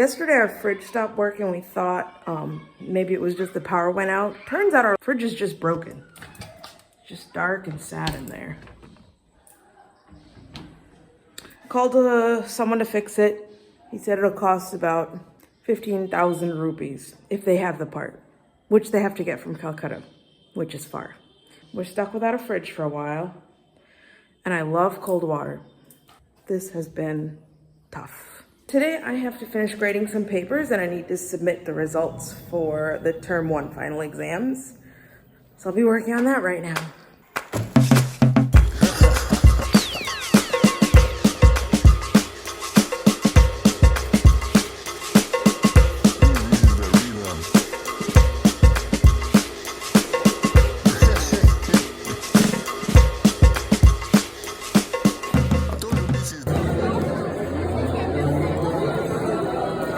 Yesterday our fridge stopped working. We thought maybe it was just the power went out. Turns out our fridge is just broken. Just dark and sad in there. Called someone to fix it. He said it'll cost about 15,000 rupees if they have the part, which they have to get from Calcutta, which is far. We're stuck without a fridge for a while, and I love cold water. This has been tough. Today I have to finish grading some papers and I need to submit the results for the term 1 final exams. So I'll be working on that right now.